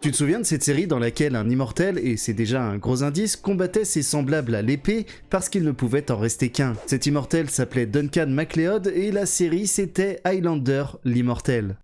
Tu te souviens de cette série dans laquelle un immortel, et c'est déjà un gros indice, combattait ses semblables à l'épée parce qu'il ne pouvait en rester qu'un. Cet immortel s'appelait Duncan MacLeod et la série c'était Highlander l'immortel.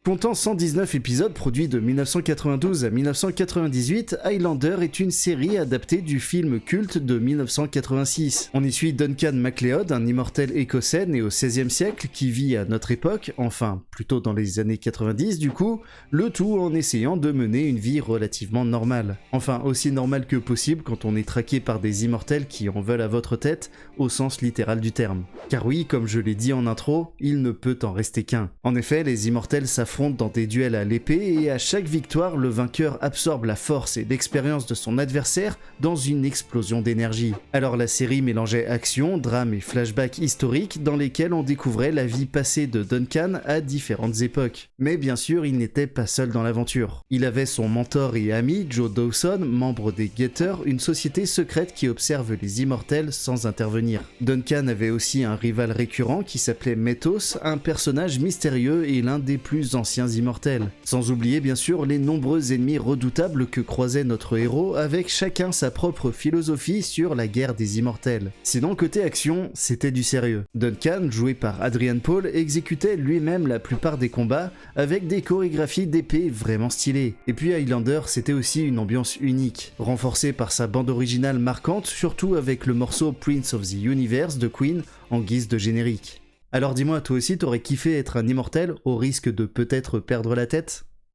Comptant 119 épisodes produits de 1992 à 1998, Highlander est une série adaptée du film culte de 1986. On y suit Duncan MacLeod, un immortel écossais né au XVIe siècle qui vit à notre époque, enfin plutôt dans les années 90 du coup, le tout en essayant de mener une vie relativement normale. Enfin aussi normale que possible quand on est traqué par des immortels qui en veulent à votre tête, au sens littéral du terme. Car oui, comme je l'ai dit en intro, il ne peut en rester qu'un. En effet, les immortels s'affrontent dans des duels à l'épée et à chaque victoire, le vainqueur absorbe la force et l'expérience de son adversaire dans une explosion d'énergie. Alors la série mélangeait action, drame et flashbacks historiques dans lesquels on découvrait la vie passée de Duncan à différentes époques. Mais bien sûr, il n'était pas seul dans l'aventure. Il avait son mentor et ami, Joe Dawson, membre des Getters, une société secrète qui observe les immortels sans intervenir. Duncan avait aussi un rival récurrent qui s'appelait Métos, un personnage mystérieux et l'un des plus anciens immortels. Sans oublier bien sûr les nombreux ennemis redoutables que croisait notre héros avec chacun sa propre philosophie sur la guerre des immortels. Sinon côté action, c'était du sérieux. Duncan, joué par Adrian Paul, exécutait lui-même la plupart des combats avec des chorégraphies d'épée vraiment stylées. Et puis Highlander, c'était aussi une ambiance unique, renforcée par sa bande originale marquante, surtout avec le morceau Prince of the Universe de Queen en guise de générique. Alors dis-moi, toi aussi t'aurais kiffé être un immortel au risque de peut-être perdre la tête ?